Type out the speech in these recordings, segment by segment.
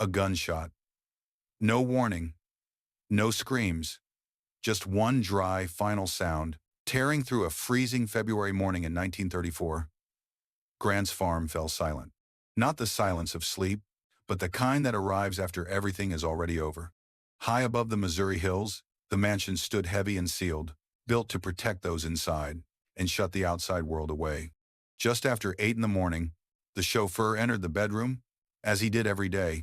A gunshot. No warning, no screams, just one dry, final sound, tearing through a freezing February morning in 1934. Grant's farm fell silent. Not the silence of sleep, but the kind that arrives after everything is already over. High above the Missouri hills, the mansion stood heavy and sealed, built to protect those inside and shut the outside world away. Just after 8 in the morning, the chauffeur entered the bedroom, as he did every day.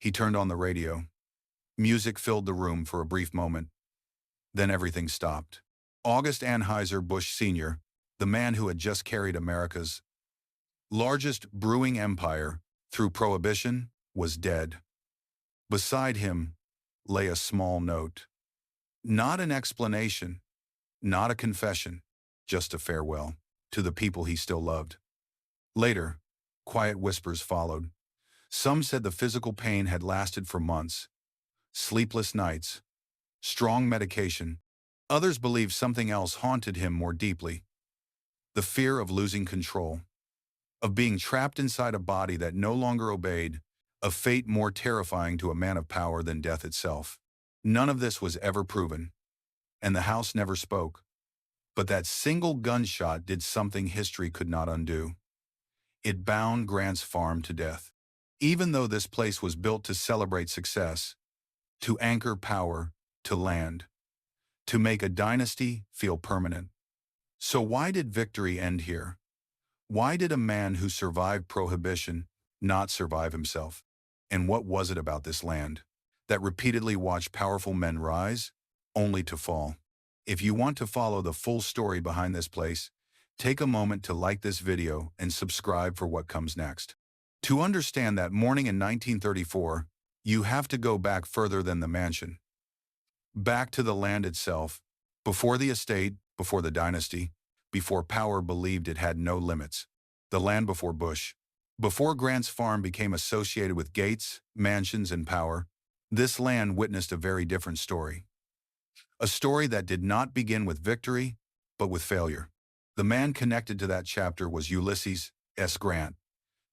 He turned on the radio. Music filled the room for a brief moment. Then everything stopped. August Busch Sr., the man who had just carried America's largest brewing empire through Prohibition, was dead. Beside him lay a small note. Not an explanation, not a confession, just a farewell to the people he still loved. Later, quiet whispers followed. Some said the physical pain had lasted for months, sleepless nights, strong medication. Others believed something else haunted him more deeply. The fear of losing control, of being trapped inside a body that no longer obeyed, a fate more terrifying to a man of power than death itself. None of this was ever proven, and the house never spoke. But that single gunshot did something history could not undo. It bound Grant's farm to death. Even though this place was built to celebrate success, to anchor power, to land, to make a dynasty feel permanent. So why did victory end here? Why did a man who survived Prohibition not survive himself? And what was it about this land that repeatedly watched powerful men rise, only to fall? If you want to follow the full story behind this place, take a moment to like this video and subscribe for what comes next. To understand that morning in 1934, you have to go back further than the mansion. Back to the land itself, before the estate, before the dynasty, before power believed it had no limits. The land before Busch. Before Grant's farm became associated with gates, mansions, and power, this land witnessed a very different story. A story that did not begin with victory, but with failure. The man connected to that chapter was Ulysses S. Grant.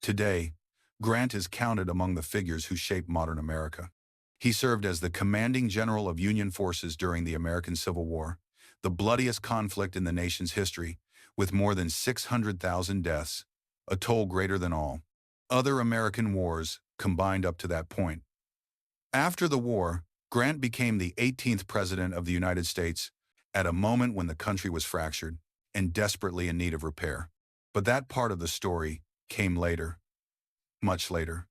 Today, Grant is counted among the figures who shaped modern America. He served as the commanding general of Union forces during the American Civil War, the bloodiest conflict in the nation's history, with more than 600,000 deaths, a toll greater than all other American wars combined up to that point. After the war, Grant became the 18th President of the United States at a moment when the country was fractured and desperately in need of repair. But that part of the story came later, much later.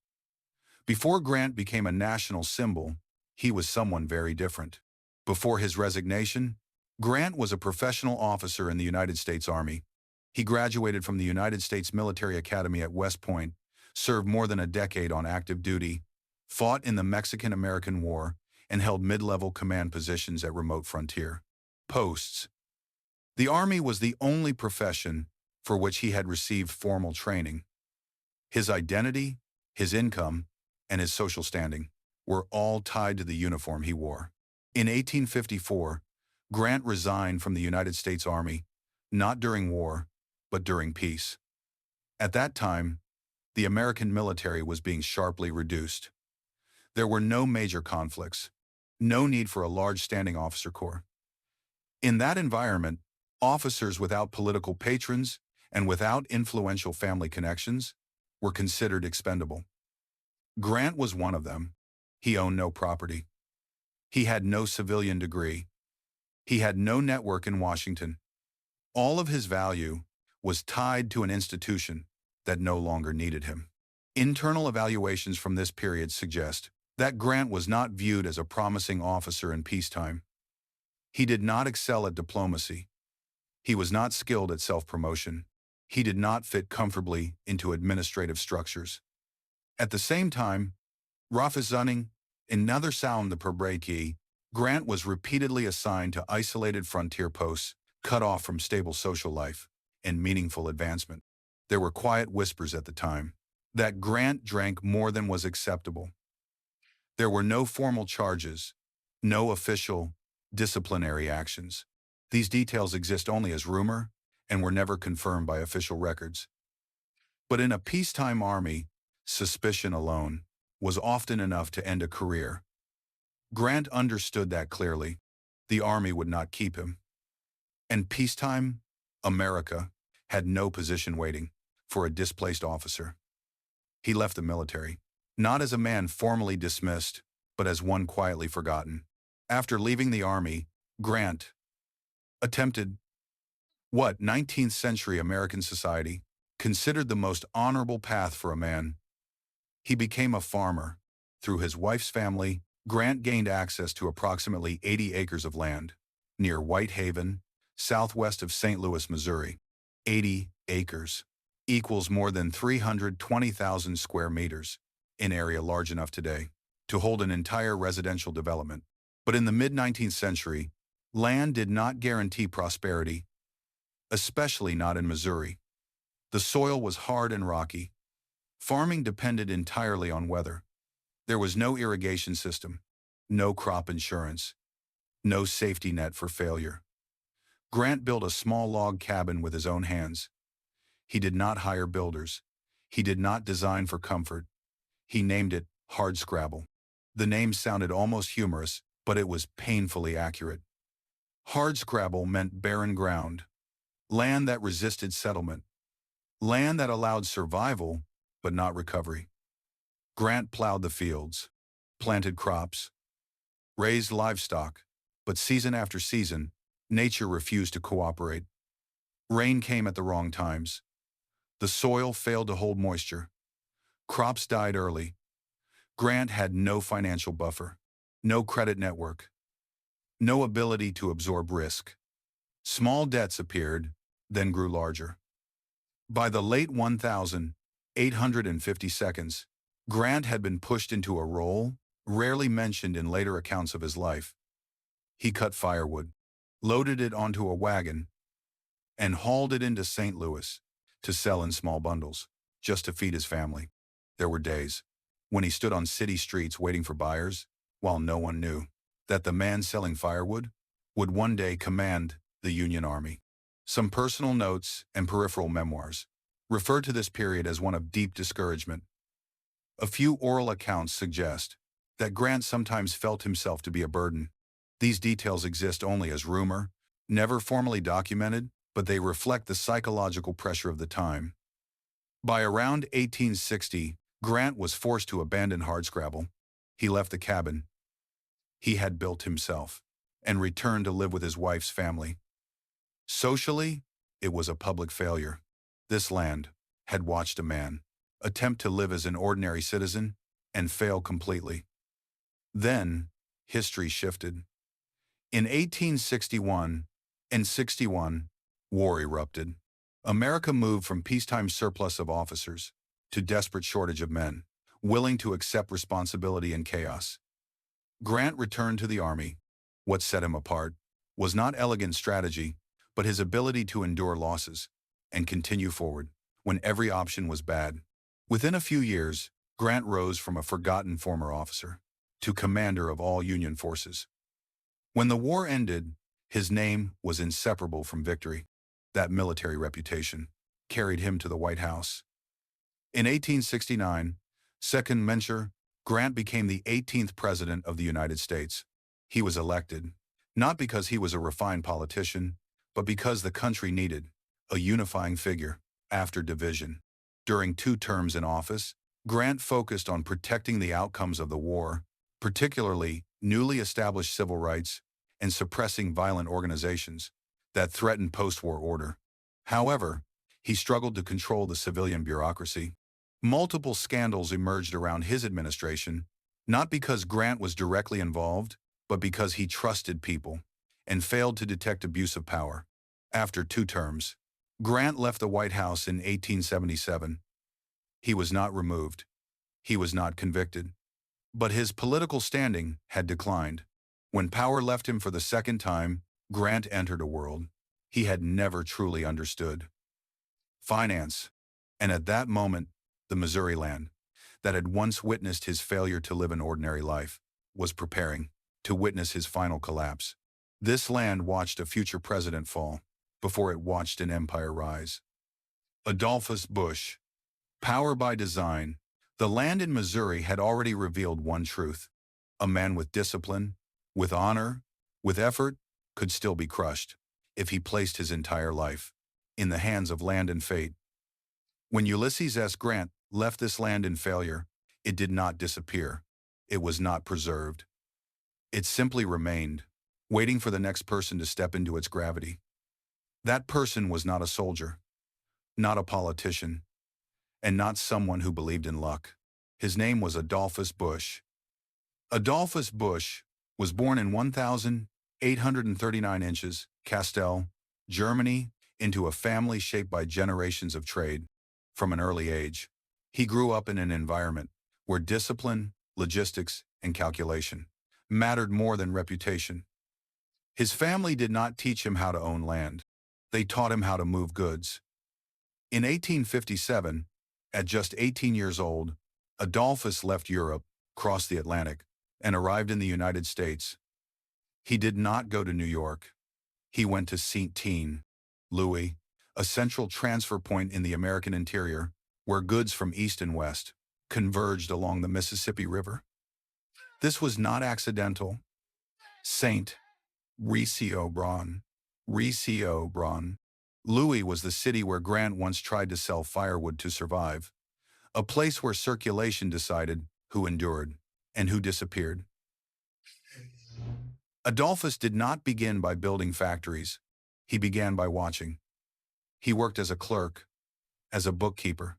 Before Grant became a national symbol, he was someone very different. Before his resignation, Grant was a professional officer in the United States Army. He graduated from the United States Military Academy at West Point, served more than a decade on active duty, fought in the Mexican-American War, and held mid-level command positions at remote frontier posts. The Army was the only profession for which he had received formal training. His identity, his income, and his social standing were all tied to the uniform he wore. In 1854, Grant resigned from the United States Army, not during war, but during peace. At that time, the American military was being sharply reduced. There were no major conflicts, no need for a large standing officer corps. In that environment, officers without political patrons and without influential family connections were considered expendable. Grant was one of them. He owned no property. He had no civilian degree. He had no network in Washington. All of his value was tied to an institution that no longer needed him. Internal evaluations from this period suggest that Grant was not viewed as a promising officer in peacetime. He did not excel at diplomacy. He was not skilled at self-promotion. He did not fit comfortably into administrative structures. At the same time, Rafizunning, another sound the Perbreki, Grant was repeatedly assigned to isolated frontier posts, cut off from stable social life and meaningful advancement. There were quiet whispers at the time that Grant drank more than was acceptable. There were no formal charges, no official disciplinary actions. These details exist only as rumor and were never confirmed by official records. But in a peacetime army, suspicion alone was often enough to end a career. Grant understood that clearly. The army would not keep him. And peacetime, America had no position waiting for a displaced officer. He left the military, not as a man formally dismissed, but as one quietly forgotten. After leaving the army, Grant attempted what 19th century American society considered the most honorable path for a man. He became a farmer. Through his wife's family, Grant gained access to approximately 80 acres of land near Whitehaven, southwest of St. Louis, Missouri. 80 acres equals more than 320,000 square meters, an area large enough today to hold an entire residential development. But in the mid-19th century, land did not guarantee prosperity, especially not in Missouri. The soil was hard and rocky. Farming depended entirely on weather. There was no irrigation system, no crop insurance, no safety net for failure. Grant built a small log cabin with his own hands. He did not hire builders. He did not design for comfort. He named it Hardscrabble. The name sounded almost humorous, but it was painfully accurate. Hardscrabble meant barren ground, land that resisted settlement, land that allowed survival but not recovery. Grant plowed the fields, planted crops, raised livestock, but season after season, nature refused to cooperate. Rain came at the wrong times. The soil failed to hold moisture. Crops died early. Grant had no financial buffer, no credit network, no ability to absorb risk. Small debts appeared, then grew larger. By the late 1850s, Grant had been pushed into a role rarely mentioned in later accounts of his life. He cut firewood, loaded it onto a wagon, and hauled it into St. Louis to sell in small bundles, just to feed his family. There were days when he stood on city streets waiting for buyers, while no one knew that the man selling firewood would one day command the Union Army. Some personal notes and peripheral memoirs refer to this period as one of deep discouragement. A few oral accounts suggest that Grant sometimes felt himself to be a burden. These details exist only as rumor, never formally documented, but they reflect the psychological pressure of the time. By around 1860, Grant was forced to abandon Hardscrabble. He left the cabin he had built himself and returned to live with his wife's family. Socially, it was a public failure. This land had watched a man attempt to live as an ordinary citizen and fail completely. Then, history shifted. In 1861 and 61, war erupted. America moved from peacetime surplus of officers to desperate shortage of men, willing to accept responsibility in chaos. Grant returned to the Army. What set him apart was not elegant strategy, but his ability to endure losses and continue forward when every option was bad. Within a few years, Grant rose from a forgotten former officer to commander of all Union forces. When the war ended, his name was inseparable from victory. That military reputation carried him to the White House. In 1869, second mention, Grant became the 18th President of the United States. He was elected, not because he was a refined politician, but because the country needed a unifying figure after division. During 2 terms in office, Grant focused on protecting the outcomes of the war, particularly newly established civil rights, and suppressing violent organizations that threatened post-war order. However, he struggled to control the civilian bureaucracy. Multiple scandals emerged around his administration, not because Grant was directly involved, but because he trusted people and failed to detect abuse of power. After 2 terms, Grant left the White House in 1877. He was not removed. He was not convicted. But his political standing had declined. When power left him for the second time, Grant entered a world he had never truly understood. Finance. And at that moment, the Missouri land, that had once witnessed his failure to live an ordinary life, was preparing to witness his final collapse. This land watched a future president fall before it watched an empire rise. Adolphus Busch. Power by design, The land in Missouri had already revealed one truth. A man with discipline, with honor, with effort, could still be crushed if he placed his entire life in the hands of land and fate. When Ulysses S. Grant left this land in failure, it did not disappear. It was not preserved. It simply remained, waiting for the next person to step into its gravity. That person was not a soldier, not a politician, and not someone who believed in luck. His name was Adolphus Busch. Adolphus Busch was born in 1,839 inches, Castell, Germany, into a family shaped by generations of trade. From an early age, he grew up in an environment where discipline, logistics, and calculation mattered more than reputation. His family did not teach him how to own land. They taught him how to move goods. In 1857, at just 18 years old, Adolphus left Europe, crossed the Atlantic, and arrived in the United States. He did not go to New York. He went to Saint Louis, a central transfer point in the American interior, where goods from east and west converged along the Mississippi River. This was not accidental. Saint Receobron Louis was the city where Grant once tried to sell firewood to survive, a place where circulation decided who endured and who disappeared. Adolphus did not begin by building factories. He began by watching. He worked as a clerk, as a bookkeeper,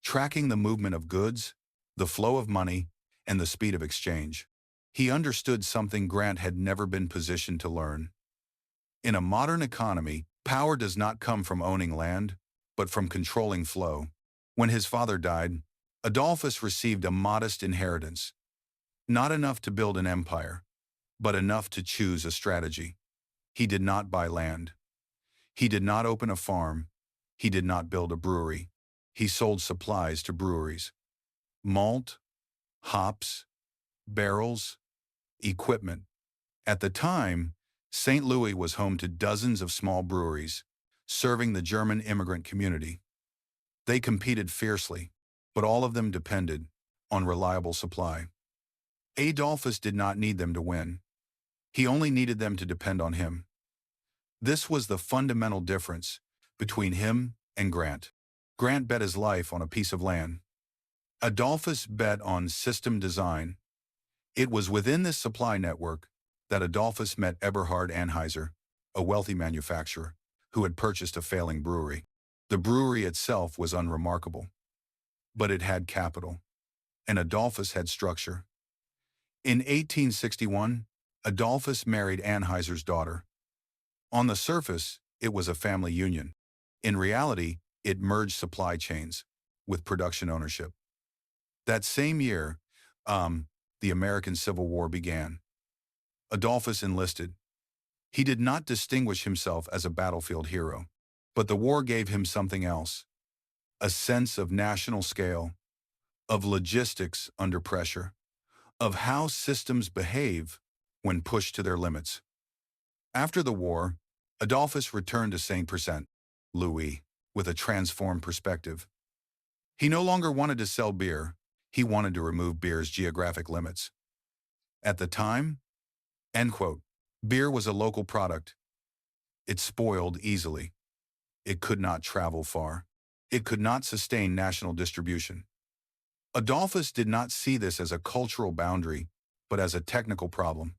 tracking the movement of goods, the flow of money, and the speed of exchange. He understood something Grant had never been positioned to learn. In a modern economy, power does not come from owning land, but from controlling flow. When his father died, Adolphus received a modest inheritance. Not enough to build an empire, but enough to choose a strategy. He did not buy land. He did not open a farm. He did not build a brewery. He sold supplies to breweries. Malt, hops, barrels, equipment. At the time, St. Louis was home to dozens of small breweries, serving the German immigrant community. They competed fiercely, but all of them depended on reliable supply. Adolphus did not need them to win. He only needed them to depend on him. This was the fundamental difference between him and Grant. Grant bet his life on a piece of land. Adolphus bet on system design. It was within this supply network that Adolphus met Eberhard Anheuser, a wealthy manufacturer, who had purchased a failing brewery. The brewery itself was unremarkable, but it had capital, and Adolphus had structure. In 1861, Adolphus married Anheuser's daughter. On the surface, it was a family union. In reality, it merged supply chains with production ownership. That same year, the American Civil War began. Adolphus enlisted. He did not distinguish himself as a battlefield hero, but the war gave him something else: a sense of national scale, of logistics under pressure, of how systems behave when pushed to their limits. After the war, Adolphus returned to St. Louis with a transformed perspective. He no longer wanted to sell beer. He wanted to remove beer's geographic limits. At the time, end quote, beer was a local product. It spoiled easily. It could not travel far. It could not sustain national distribution. Adolphus did not see this as a cultural boundary, but as a technical problem.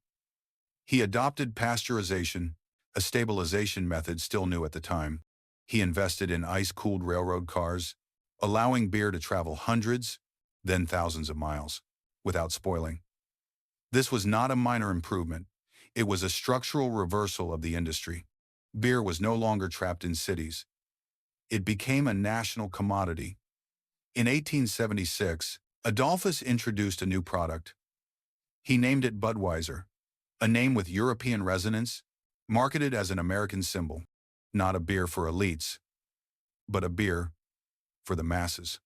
He adopted pasteurization, a stabilization method still new at the time. He invested in ice-cooled railroad cars, allowing beer to travel hundreds, then thousands of miles, without spoiling. This was not a minor improvement. It was a structural reversal of the industry. Beer was no longer trapped in cities. It became a national commodity. In 1876, Adolphus introduced a new product. He named it Budweiser, a name with European resonance, marketed as an American symbol. Not a beer for elites, but a beer for the masses.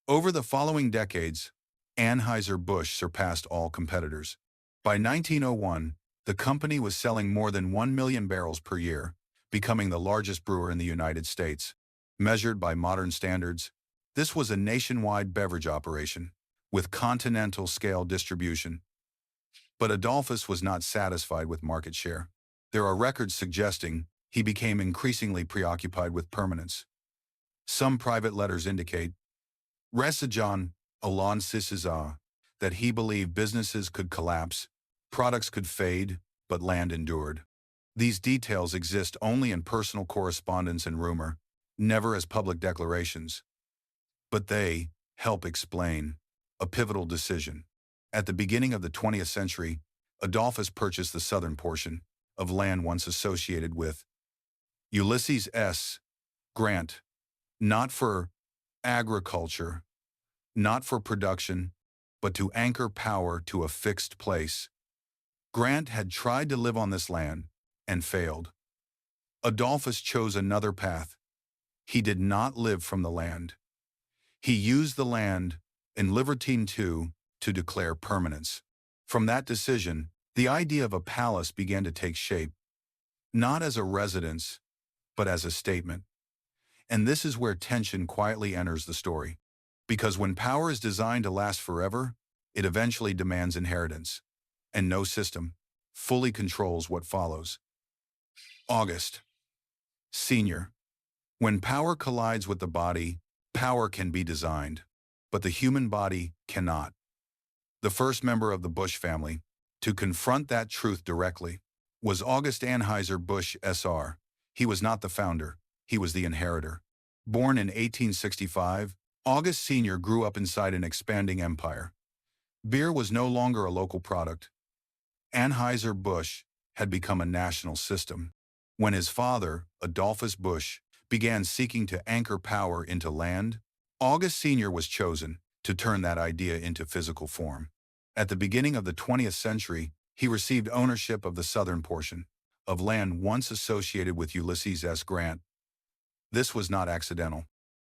Over the following decades, Anheuser-Busch surpassed all competitors. By 1901, the company was selling more than 1 million barrels per year, becoming the largest brewer in the United States. Measured by modern standards, This was a nationwide beverage operation, with continental-scale distribution. But Adolphus was not satisfied with market share. There are records suggesting he became increasingly preoccupied with permanence. Some private letters indicate, Ressajon Alon Sisiza, that he believed businesses could collapse, products could fade, but land endured. These details exist only in personal correspondence and rumor, never as public declarations. But they help explain a pivotal decision. At the beginning of the 20th century, Adolphus purchased the southern portion of land once associated with Ulysses S. Grant, not for agriculture, not for production, but to anchor power to a fixed place. Grant had tried to live on this land and failed. Adolphus chose another path. He did not live from the land. He used the land in Libertine II to declare permanence. From that decision, the idea of a palace began to take shape, not as a residence, but as a statement. And this is where tension quietly enters the story. Because when power is designed to last forever, it eventually demands inheritance, and no system fully controls what follows. August. Senior. When power collides with the body, power can be designed, but the human body cannot. The first member of the Busch family to confront that truth directly was August Anheuser-Busch SR. He was not the founder, he was the inheritor. Born in 1865, August Sr. grew up inside an expanding empire. Beer was no longer a local product. Anheuser-Busch had become a national system. When his father, Adolphus Busch, began seeking to anchor power into land, August Sr. was chosen to turn that idea into physical form. At the beginning of the 20th century, he received ownership of the southern portion of land once associated with Ulysses S. Grant. This was not accidental.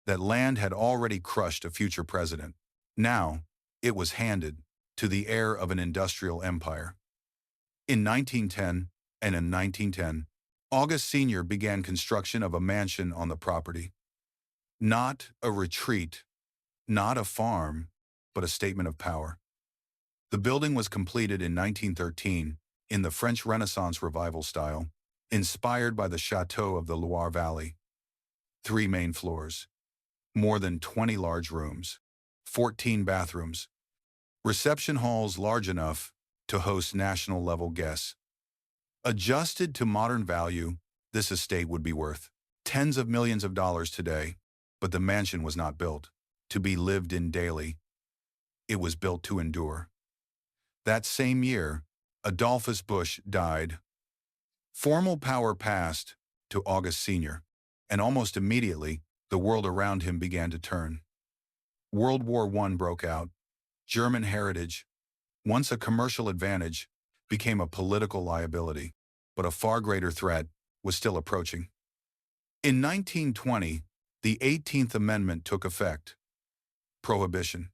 That land had already crushed a future president. Now, it was handed to the heir of an industrial empire. In 1910 and in 1910, August Sr. began construction of a mansion on the property. Not a retreat, not a farm, but a statement of power. The building was completed in 1913 in the French Renaissance Revival style, inspired by the chateau of the Loire Valley. 3 main floors, more than 20 large rooms, 14 bathrooms, reception halls large enough to host national-level guests. Adjusted to modern value, this estate would be worth tens of millions of dollars today, but the mansion was not built to be lived in daily. It was built to endure. That same year, Adolphus Busch died. Formal power passed to August Sr., and almost immediately, the world around him began to turn. World War I broke out. German heritage, once a commercial advantage, became a political liability, but a far greater threat was still approaching. In 1920, the 18th Amendment took effect. Prohibition.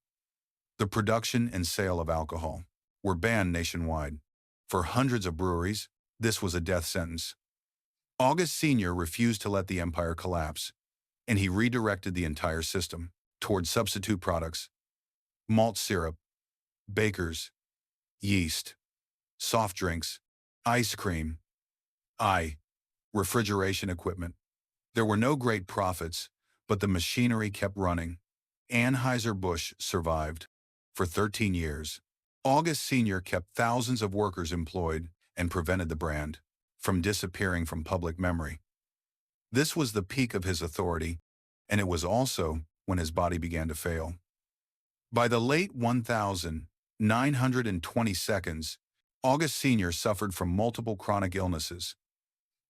The production and sale of alcohol were banned nationwide. For hundreds of breweries, this was a death sentence. August Sr. refused to let the empire collapse, and he redirected the entire system toward substitute products, malt syrup, bakers, yeast, soft drinks, ice cream, refrigeration equipment. There were no great profits, but the machinery kept running. Anheuser-Busch survived. For 13 years, August Sr. kept thousands of workers employed and prevented the brand from disappearing from public memory. This was the peak of his authority, and it was also when his body began to fail. By the late 1922, August Sr. suffered from multiple chronic illnesses: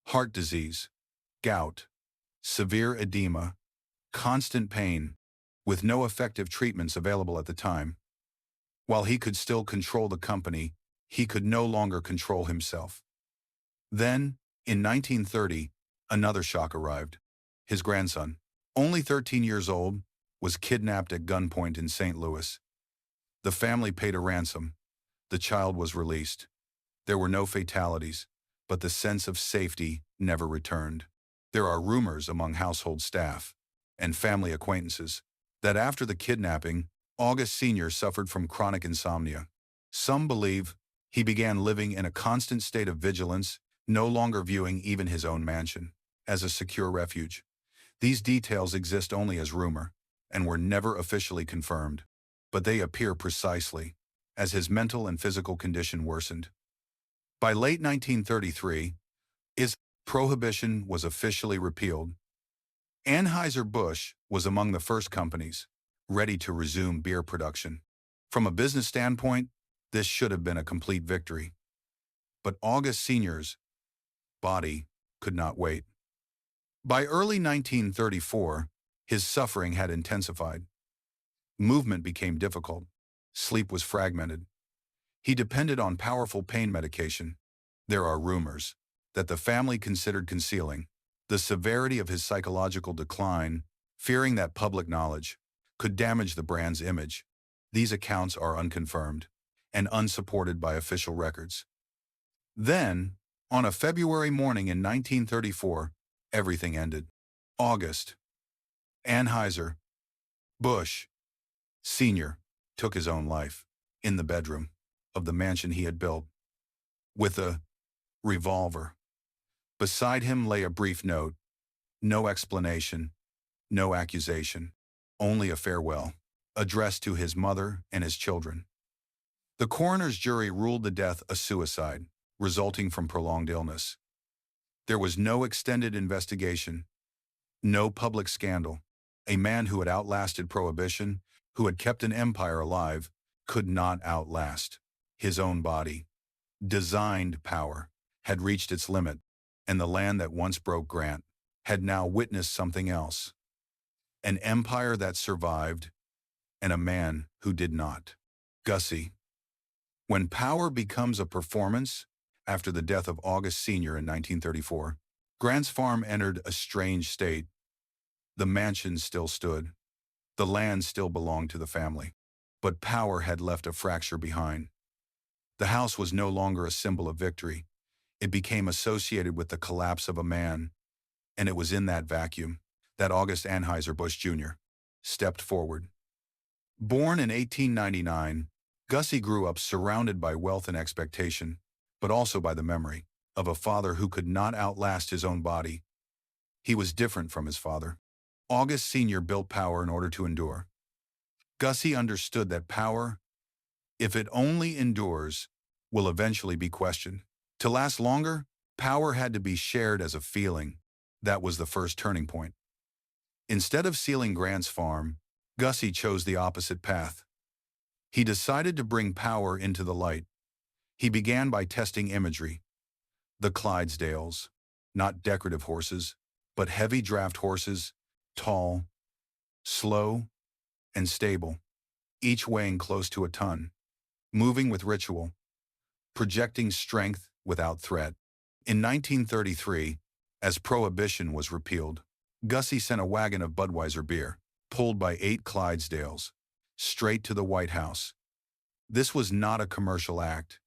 heart disease, gout, severe edema, constant pain, with no effective treatments available at the time. While he could still control the company, he could no longer control himself. Then, in 1930, another shock arrived. His grandson, only 13 years old, was kidnapped at gunpoint in St. Louis. The family paid a ransom. The child was released. There were no fatalities, but the sense of safety never returned. There are rumors among household staff and family acquaintances that after the kidnapping, August Sr. suffered from chronic insomnia. Some believe he began living in a constant state of vigilance, no longer viewing even his own mansion as a secure refuge. These details exist only as rumor and were never officially confirmed, but they appear precisely as his mental and physical condition worsened. By late 1933, his prohibition was officially repealed. Anheuser-Busch was among the first companies ready to resume beer production. From a business standpoint, this should have been a complete victory. But August Sr.'s body could not wait. By early 1934, his suffering had intensified. Movement became difficult. Sleep was fragmented. He depended on powerful pain medication. There are rumors that the family considered concealing the severity of his psychological decline, fearing that public knowledge could damage the brand's image. These accounts are unconfirmed and unsupported by official records. Then, on a February morning in 1934, everything ended. August Anheuser-Busch Sr. took his own life in the bedroom of the mansion he had built with a revolver. Beside him lay a brief note, no explanation, no accusation, only a farewell, addressed to his mother and his children. The coroner's jury ruled the death a suicide, resulting from prolonged illness. There was no extended investigation, no public scandal. A man who had outlasted prohibition, who had kept an empire alive, could not outlast his own body. Designed power had reached its limit, and the land that once broke Grant had now witnessed something else. An empire that survived, and a man who did not. Gussie. When power becomes a performance, after the death of August Sr. in 1934, Grant's farm entered a strange state. The mansion still stood. The land still belonged to the family. But power had left a fracture behind. The house was no longer a symbol of victory. It became associated with the collapse of a man, and it was in that vacuum that August Anheuser-Busch Jr. stepped forward. Born in 1899, Gussie grew up surrounded by wealth and expectation, but also by the memory of a father who could not outlast his own body. He was different from his father. August Sr. built power in order to endure. Gussie understood that power, if it only endures, will eventually be questioned. To last longer, power had to be shared as a feeling. That was the first turning point. Instead of sealing Grant's farm, Gussie chose the opposite path. He decided to bring power into the light. He began by testing imagery. The Clydesdales, not decorative horses, but heavy draft horses, tall, slow, and stable, each weighing close to a ton, moving with ritual, projecting strength without threat. In 1933, as Prohibition was repealed, Gussie sent a wagon of Budweiser beer, pulled by 8 Clydesdales, straight to the White House. This was not a commercial act.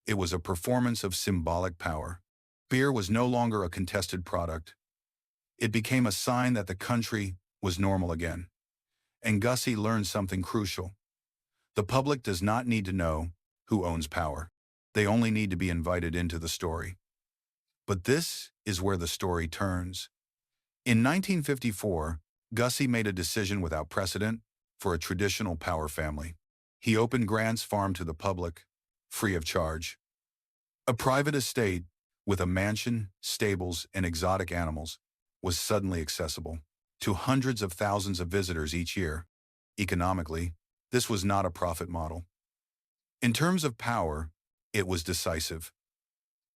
It was a performance of symbolic power. Beer was no longer a contested product. It became a sign that the country was normal again. And Gussie learned something crucial. The public does not need to know who owns power. They only need to be invited into the story. But this is where the story turns. In 1954, Gussie made a decision without precedent for a traditional power family. He opened Grant's farm to the public, free of charge. A private estate with a mansion, stables, and exotic animals was suddenly accessible to hundreds of thousands of visitors each year. Economically, this was not a profit model. In terms of power, it was decisive.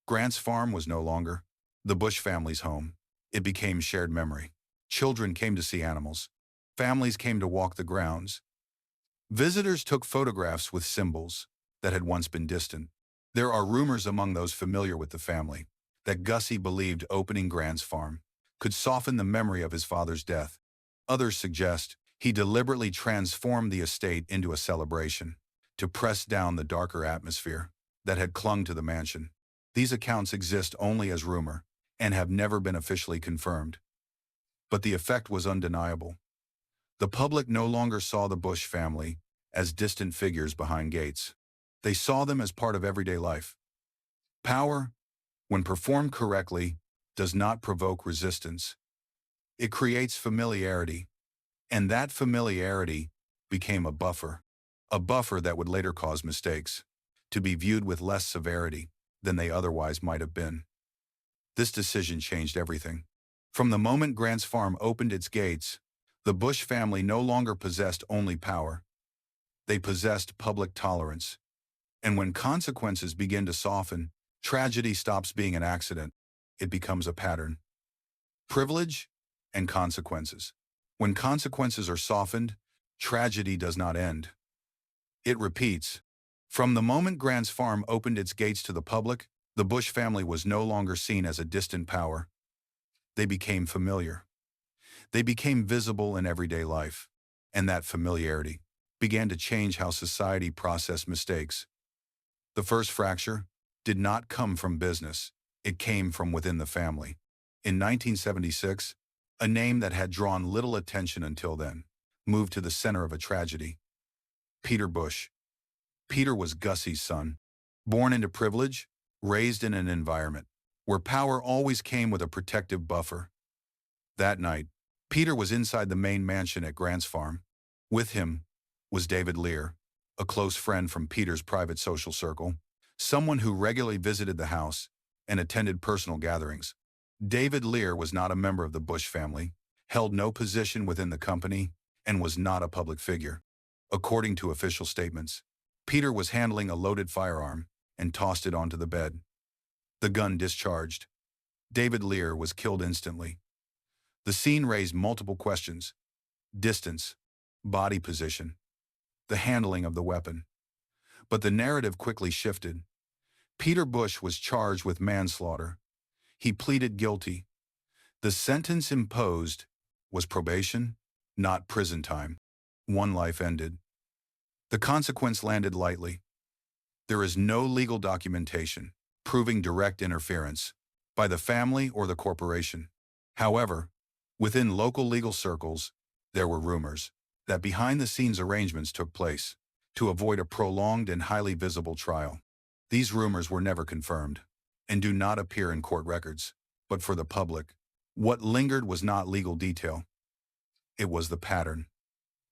Grant's farm was no longer the Busch family's home. It became shared memory. Children came to see animals. Families came to walk the grounds. Visitors took photographs with symbols that had once been distant. There are rumors among those familiar with the family that Gussie believed opening Grant's farm could soften the memory of his father's death. Others suggest he deliberately transformed the estate into a celebration to press down the darker atmosphere that had clung to the mansion. These accounts exist only as rumor and have never been officially confirmed. But the effect was undeniable. The public no longer saw the Busch family as distant figures behind gates. They saw them as part of everyday life. Power, when performed correctly, does not provoke resistance. It creates familiarity, and that familiarity became a buffer that would later cause mistakes to be viewed with less severity than they otherwise might have been. This decision changed everything. From the moment Grant's Farm opened its gates, the Busch family no longer possessed only power. They possessed public tolerance. And when consequences begin to soften, tragedy stops being an accident. It becomes a pattern. Privilege and consequences. When consequences are softened, tragedy does not end. It repeats. From the moment Grant's Farm opened its gates to the public, the Busch family was no longer seen as a distant power. They became familiar. They became visible in everyday life, and that familiarity began to change how society processed mistakes. The first fracture did not come from business. It came from within the family. In 1976, a name that had drawn little attention until then moved to the center of a tragedy. Peter Busch. Peter was Gussie's son, born into privilege, raised in an environment where power always came with a protective buffer. That night, Peter was inside the main mansion at Grant's Farm. With him was David Lear, a close friend from Peter's private social circle, someone who regularly visited the house and attended personal gatherings. David Lear was not a member of the Busch family, held no position within the company, and was not a public figure. According to official statements, Peter was handling a loaded firearm and tossed it onto the bed. The gun discharged. David Lear was killed instantly. The scene raised multiple questions: distance, body position, the handling of the weapon. But the narrative quickly shifted. Peter Busch was charged with manslaughter. He pleaded guilty. The sentence imposed was probation, not prison time. One life ended. The consequence landed lightly. There is no legal documentation proving direct interference by the family or the corporation. However, within local legal circles, there were rumors that behind-the-scenes arrangements took place to avoid a prolonged and highly visible trial. These rumors were never confirmed and do not appear in court records. But for the public, what lingered was not legal detail. It was the pattern.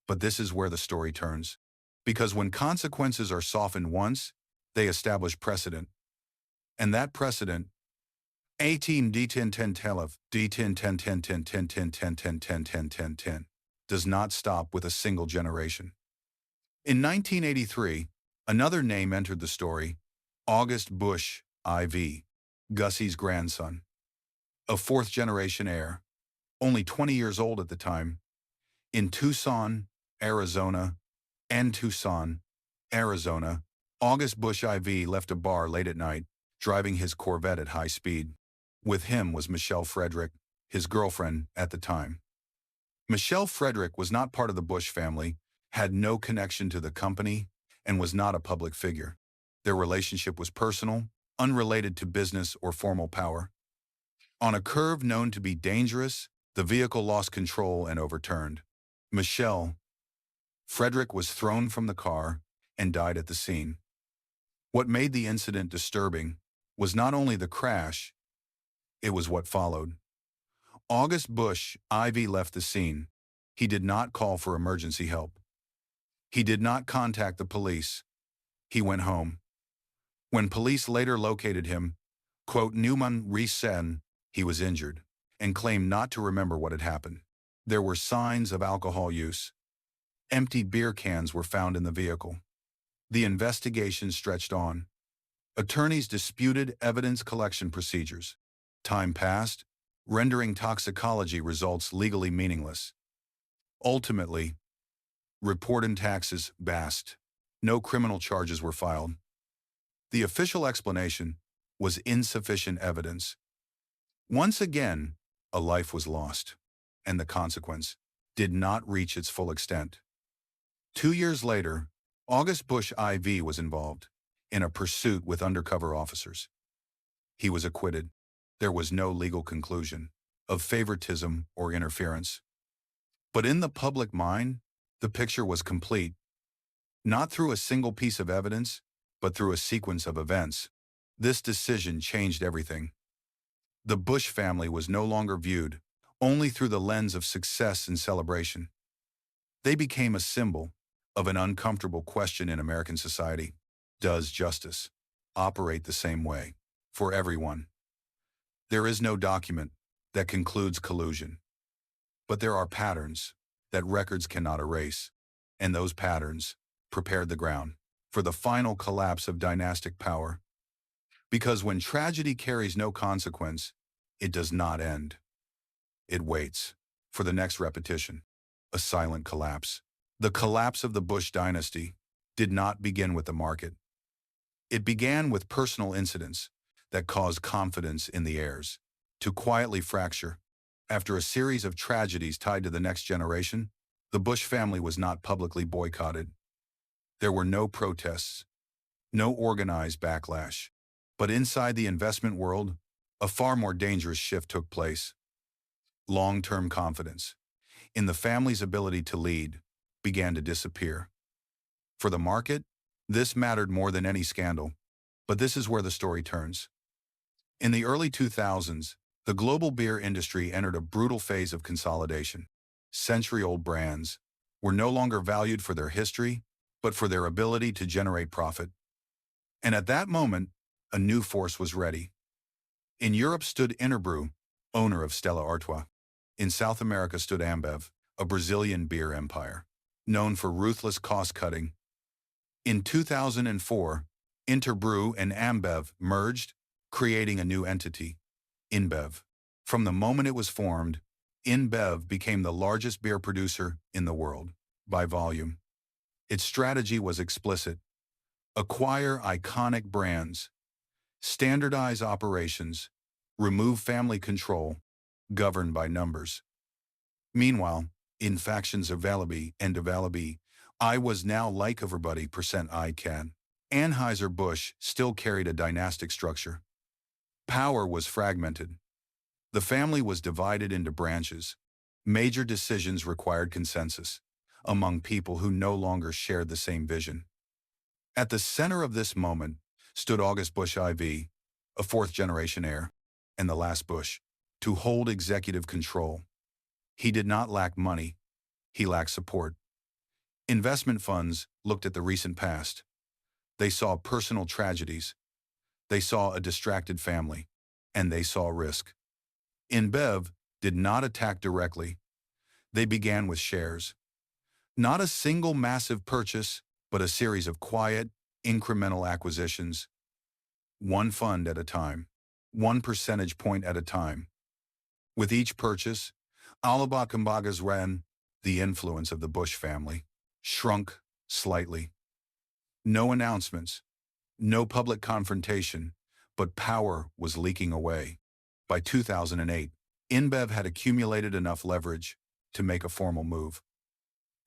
But this is where the story turns. Because when consequences are softened once, they establish precedent. And that precedent, A-Team D10-10 Telef, D10-10-10-10-10-10-10-10-10-10, does not stop with a single generation. In 1983, another name entered the story: August Busch, IV, Gussie's grandson. A fourth-generation heir, only 20 years old at the time. In Tucson, Arizona, August Busch IV left a bar late at night, driving his Corvette at high speed. With him was Michelle Frederick, his girlfriend at the time. Michelle Frederick was not part of the Busch family, had no connection to the company, and was not a public figure. Their relationship was personal, unrelated to business or formal power. On a curve known to be dangerous, the vehicle lost control and overturned. Michelle Frederick was thrown from the car and died at the scene. What made the incident disturbing was not only the crash, it was what followed. August Busch IV left the scene. He did not call for emergency help. He did not contact the police. He went home. When police later located him, quote, Newman Resen, he was injured, and claimed not to remember what had happened. There were signs of alcohol use. Empty beer cans were found in the vehicle. The investigation stretched on. Attorneys disputed evidence collection procedures. Time passed, rendering toxicology results legally meaningless. Ultimately, report and taxes passed. No criminal charges were filed. The official explanation was insufficient evidence. Once again, a life was lost, and the consequence did not reach its full extent. 2 years later, August Busch IV was involved in a pursuit with undercover officers. He was acquitted. There was no legal conclusion of favoritism or interference. But in the public mind, the picture was complete, not through a single piece of evidence, but through a sequence of events. This decision changed everything. The Busch family was no longer viewed only through the lens of success and celebration. They became a symbol of an uncomfortable question in American society. Does justice operate the same way for everyone? There is no document that concludes collusion, but there are patterns that records cannot erase, and those patterns prepared the ground for the final collapse of dynastic power. Because when tragedy carries no consequence, it does not end. It waits for the next repetition, a silent collapse. The collapse of the Busch dynasty did not begin with the market. It began with personal incidents that caused confidence in the heirs to quietly fracture. After a series of tragedies tied to the next generation, the Busch family was not publicly boycotted. There were no protests, no organized backlash. But inside the investment world, a far more dangerous shift took place. Long-term confidence in the family's ability to lead began to disappear. For the market, this mattered more than any scandal. But this is where the story turns. In the early 2000s, the global beer industry entered a brutal phase of consolidation. Century-old brands were no longer valued for their history, but for their ability to generate profit. And at that moment, a new force was ready. In Europe stood Interbrew, owner of Stella Artois. In South America stood Ambev, a Brazilian beer empire, known for ruthless cost-cutting. In 2004, Interbrew and Ambev merged, creating a new entity, InBev. From the moment it was formed, InBev became the largest beer producer in the world, by volume. Its strategy was explicit: acquire iconic brands, standardize operations, remove family control, govern by numbers. Meanwhile, in factions of Valaby and de Valaby, I was now like everybody percent I can. Anheuser-Busch still carried a dynastic structure. Power was fragmented. The family was divided into branches. Major decisions required consensus among people who no longer shared the same vision. At the center of this moment stood August Busch IV, a fourth-generation heir, and the last Busch, to hold executive control. He did not lack money. He lacked support. Investment funds looked at the recent past. They saw personal tragedies. They saw a distracted family. And they saw risk. InBev did not attack directly. They began with shares. Not a single massive purchase, but a series of quiet, incremental acquisitions. One fund at a time. 1 percentage point at a time. With each purchase, Alabakambaga's ran, the influence of the Busch family, shrunk slightly. No announcements, no public confrontation, but power was leaking away. By 2008, InBev had accumulated enough leverage to make a formal move.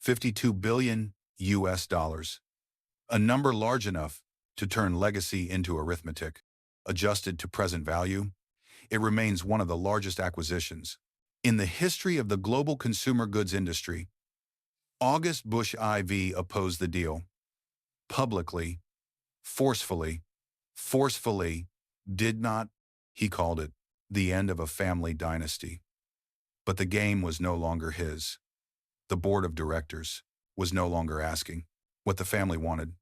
$52 billion US, a number large enough to turn legacy into arithmetic. Adjusted to present value, it remains one of the largest acquisitions in the history of the global consumer goods industry. August Busch IV opposed the deal. Publicly, forcefully, did not, he called it, the end of a family dynasty. But the game was no longer his. The board of directors was no longer asking what the family wanted.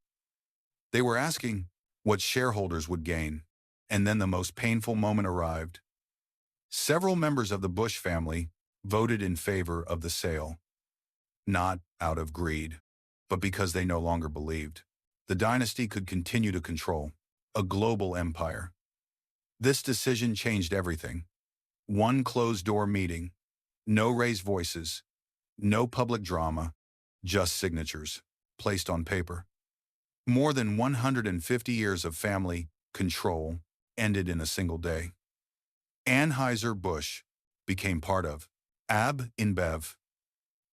They were asking what shareholders would gain. And then the most painful moment arrived. Several members of the Busch family voted in favor of the sale. Not out of greed, but because they no longer believed the dynasty could continue to control a global empire. This decision changed everything. One closed-door meeting, no raised voices, no public drama, just signatures placed on paper. More than 150 years of family control ended in a single day. Anheuser-Busch became part of InBev.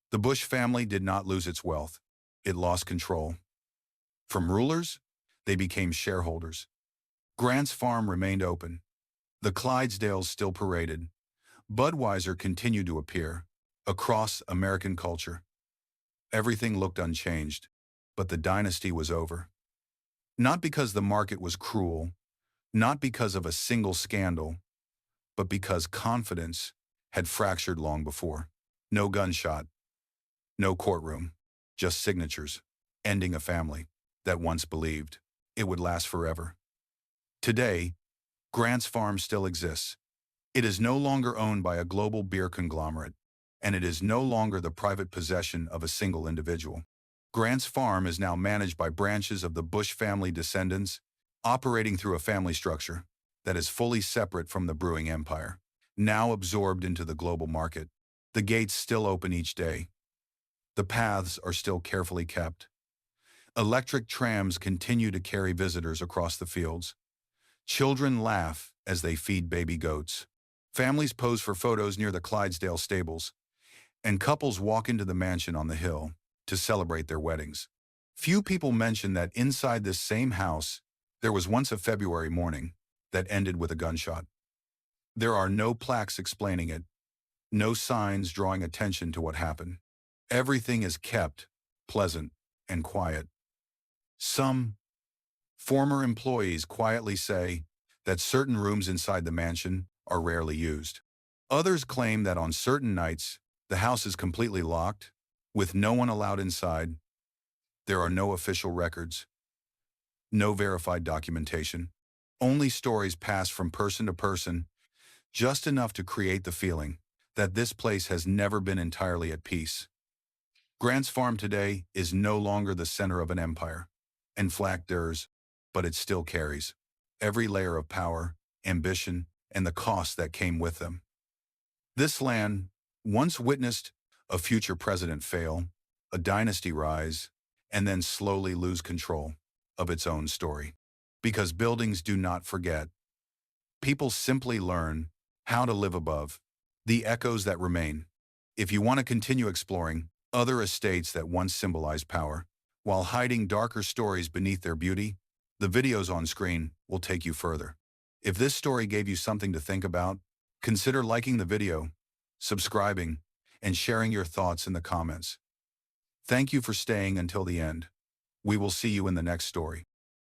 The Busch family did not lose its wealth. It lost control. From rulers, they became shareholders. Grant's Farm remained open. The Clydesdales still paraded. Budweiser continued to appear, Across American culture, everything looked unchanged, but the dynasty was over. Not because the market was cruel, not because of a single scandal, but because confidence had fractured long before. No gunshot, no courtroom, just signatures, ending a family that once believed it would last forever. Today, Grant's Farm still exists. It is no longer owned by a global beer conglomerate, and it is no longer the private possession of a single individual. Grant's Farm is now managed by branches of the Busch family descendants, operating through a family structure that is fully separate from the brewing empire, now absorbed into the global market. The gates still open each day. The paths are still carefully kept. Electric trams continue to carry visitors across the fields. Children laugh as they feed baby goats. Families pose for photos near the Clydesdale stables, and couples walk into the mansion on the hill to celebrate their weddings. Few people mention that inside this same house, there was once a February morning that ended with a gunshot. There are no plaques explaining it, no signs drawing attention to what happened. Everything is kept pleasant and quiet. Some former employees quietly say that certain rooms inside the mansion are rarely used. Others claim that on certain nights, the house is completely locked, with no one allowed inside. There are no official records, no verified documentation, only stories passed from person to person, just enough to create the feeling that this place has never been entirely at peace. Grant's Farm today is no longer the center of an empire and flactors, but it still carries every layer of power, ambition, and the cost that came with them. This land once witnessed a future president fail, a dynasty rise, and then slowly lose control of its own story. Because buildings do not forget. People simply learn how to live above the echoes that remain. If you want to continue exploring other estates that once symbolized power, while hiding darker stories beneath their beauty, the videos on screen will take you further. If this story gave you something to think about, consider liking the video, subscribing, and sharing your thoughts in the comments. Thank you for staying until the end. We will see you in the next story.